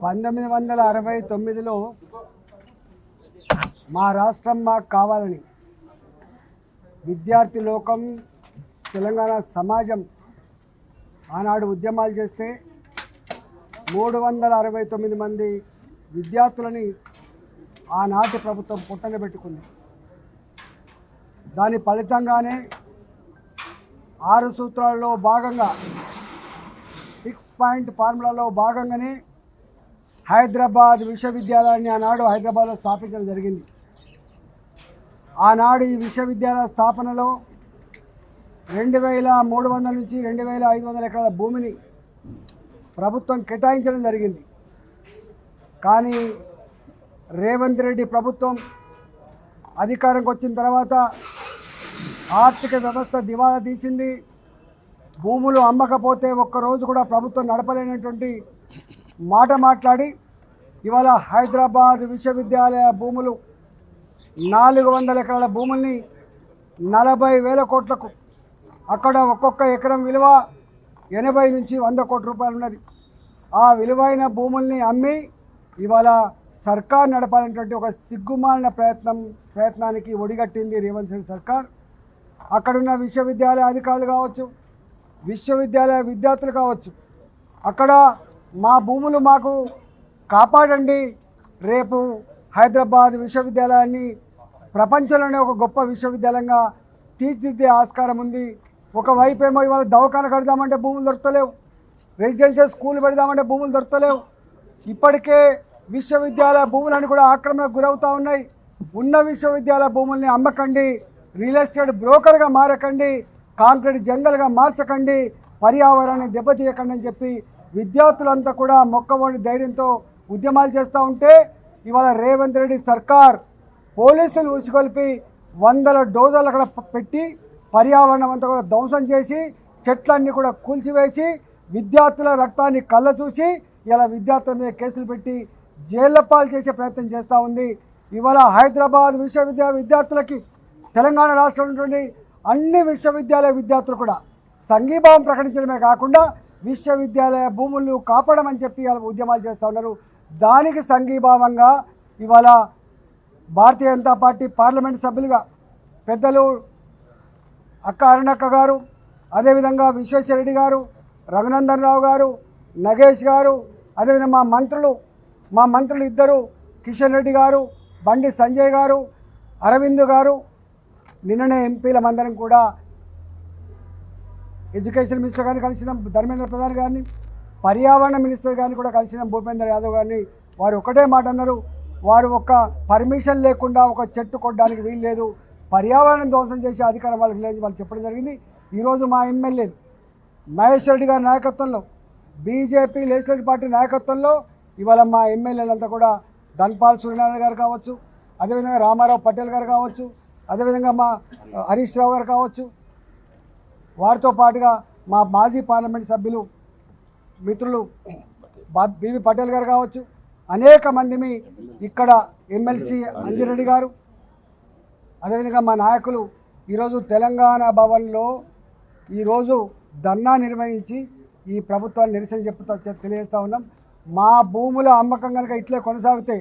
1969లో మా రాష్ట్రం మాకు కావాలని విద్యార్థి లోకం తెలంగాణ సమాజం ఆనాడు ఉద్యమాలు చేస్తే 369 మంది విద్యార్థులని ఆనాటి ప్రభుత్వం పుట్టన పెట్టుకుంది. దాని ఫలితంగానే 6 సూత్రాలలో భాగంగా 6 పాయింట్ ఫార్ములాలో భాగంగానే హైదరాబాద్ విశ్వవిద్యాలయాన్ని ఆనాడు హైదరాబాద్లో స్థాపించడం జరిగింది. ఆనాడు ఈ విశ్వవిద్యాలయ స్థాపనలో 2300 నుంచి 2500 ఎకరాల భూమిని ప్రభుత్వం కేటాయించడం జరిగింది. కానీ రేవంత్ రెడ్డి ప్రభుత్వం అధికారంకి వచ్చిన తర్వాత ఆర్థిక వ్యవస్థ దివాళా తీసింది. భూములు అమ్మకపోతే ఒక్కరోజు కూడా ప్రభుత్వం నడపలేనటువంటి మాట మాట్లాడి ఇవాళ హైదరాబాద్ విశ్వవిద్యాలయ భూములు 400 ఎకరాల భూముల్ని 40,000 కోట్లకు, అక్కడ ఒక్కొక్క ఎకరం విలువ 80 నుంచి 100 కోట్ల రూపాయలు ఉన్నది. ఆ విలువైన భూముల్ని అమ్మి ఇవాళ సర్కార్ నడపాలనేటువంటి ఒక సిగ్గుమాలిన ప్రయత్నానికి ఒడిగట్టింది రేవంత్ రెడ్డి సర్కార్. అక్కడున్న విశ్వవిద్యాలయ అధికారులు కావచ్చు, విశ్వవిద్యాలయ విద్యార్థులు కావచ్చు, అక్కడ మా భూములు మాకు కాపాడండి, రేపు హైదరాబాద్ విశ్వవిద్యాలయాన్ని ప్రపంచంలోనే ఒక గొప్ప విశ్వవిద్యాలయంగా తీర్చిదిద్దే ఆస్కారం ఉంది. ఒకవైపు ఏమో ఇవాళ దవాఖాన కడదామంటే భూములు దొరకలేవు, రెసిడెన్షియల్ స్కూల్ పెడదామంటే భూములు దొరకలేవు. ఇప్పటికే విశ్వవిద్యాలయ భూములని కూడా ఆక్రమణకు గురవుతూ ఉన్నాయి. ఉన్న విశ్వవిద్యాలయ భూముల్ని అమ్మకండి, రియల్ ఎస్టేట్ బ్రోకర్గా మారకండి, కాంక్రీట్ జంగల్గా మార్చకండి, పర్యావరణాన్ని దెబ్బతీయకండి అని చెప్పి విద్యార్థులంతా కూడా మొక్కవోని ధైర్యంతో ఉద్యమాలు చేస్తూ ఉంటే ఇవాళ రేవంత్ రెడ్డి సర్కార్ పోలీసులు ఉసిగొల్పి 100 డోజర్లు అక్కడ పెట్టి పర్యావరణం అంతా కూడా ధ్వంసం చేసి చెట్లన్నీ కూడా కూల్చివేసి విద్యార్థుల రక్తాన్ని కళ్ళ చూసి ఇలా విద్యార్థుల మీద కేసులు పెట్టి జైళ్ల పాలు చేసే ప్రయత్నం చేస్తూ ఉంది. ఇవాళ హైదరాబాద్ విశ్వవిద్యాలయ విద్యార్థులకి తెలంగాణ రాష్ట్రంలో ఉన్నటువంటి అన్ని విశ్వవిద్యాలయ విద్యార్థులు కూడా సంఘీభావం ప్రకటించడమే కాకుండా విశ్వవిద్యాలయ భూములను కాపాడమని చెప్పి ఉద్యమాలు చేస్తూ ఉన్నారు. దానికి సంఘీభావంగా ఇవాళ భారతీయ జనతా పార్టీ పార్లమెంట్ సభ్యులుగా పెద్దలు అక్క అరుణక్క గారు, అదేవిధంగా విశ్వేశ్వరరెడ్డి గారు, రఘునందన్ రావు గారు, నగేష్ గారు, అదేవిధంగా మా మంత్రులు ఇద్దరు కిషన్ రెడ్డి గారు, బండి సంజయ్ గారు, అరవింద్ గారు, నిన్ననే ఎంపీలమందరం కూడా ఎడ్యుకేషన్ మినిస్టర్ గారిని కలిసినాం, ధర్మేంద్ర ప్రధాన్ గారిని, పర్యావరణ మినిస్టర్ గారిని కూడా కలిసినాం, భూపేందర్ యాదవ్ గారిని. వారు ఒకటే మాట అన్నారు, వారు ఒక పర్మిషన్ లేకుండా ఒక చెట్టు కొట్టడానికి వీలు లేదు, పర్యావరణం ధ్వంసం చేసే అధికారం వాళ్ళకి లేదు వాళ్ళు చెప్పడం జరిగింది. ఈరోజు మా ఎమ్మెల్యే మహేష్ రెడ్డి గారి నాయకత్వంలో, బీజేపీ లెజిస్లేటివ్ పార్టీ నాయకత్వంలో ఇవాళ మా ఎమ్మెల్యేలంతా కూడా ధన్పాల్ సూర్యనారాయణ గారు కావచ్చు, అదేవిధంగా రామారావు పటేల్ గారు కావచ్చు, అదేవిధంగా మా హరీష్ రావు గారు కావచ్చు, వారితో పాటుగా మా మాజీ పార్లమెంట్ సభ్యులు మిత్రులు బీవీ పటేల్ గారు కావచ్చు, అనేక మందిని ఇక్కడ ఎమ్మెల్సీ అంజిరెడ్డి గారు, అదేవిధంగా మా నాయకులు ఈరోజు తెలంగాణ భవన్లో ఈరోజు ధర్నా నిర్వహించి ఈ ప్రభుత్వాన్ని నిరసన తెలియజేస్తూ ఉన్నాం. మా భూముల అమ్మకం కనుక ఇట్లే కొనసాగితే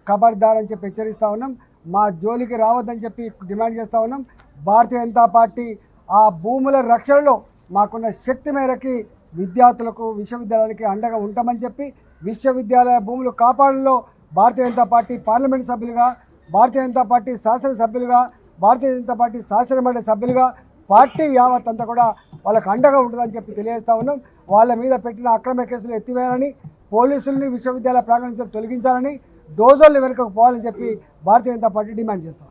ఖబర్దార్ అని చెప్పి హెచ్చరిస్తూ ఉన్నాం. మా జోలికి రావద్దని చెప్పి డిమాండ్ చేస్తూ ఉన్నాం. భారతీయ జనతా పార్టీ ఆ భూముల రక్షణలో మాకున్న శక్తి మేరకి విద్యార్థులకు విశ్వవిద్యాలయానికి అండగా ఉంటామని చెప్పి విశ్వవిద్యాలయ భూములు కాపాడంలో భారతీయ జనతా పార్టీ పార్లమెంట్ సభ్యులుగా, భారతీయ జనతా పార్టీ శాసనసభ్యులుగా, భారతీయ జనతా పార్టీ శాసనమండలి సభ్యులుగా పార్టీ యావత్ అంతా కూడా వాళ్ళకు అండగా ఉంటుందని చెప్పి తెలియజేస్తూ ఉన్నాం. వాళ్ళ మీద పెట్టిన అక్రమ కేసులు ఎత్తివేయాలని, పోలీసుల్ని విశ్వవిద్యాలయ ప్రాంగణం నుంచి తొలగించాలని, డోజర్లు వెనుకకు పోవాలని చెప్పి భారతీయ జనతా పార్టీ డిమాండ్ చేస్తాం.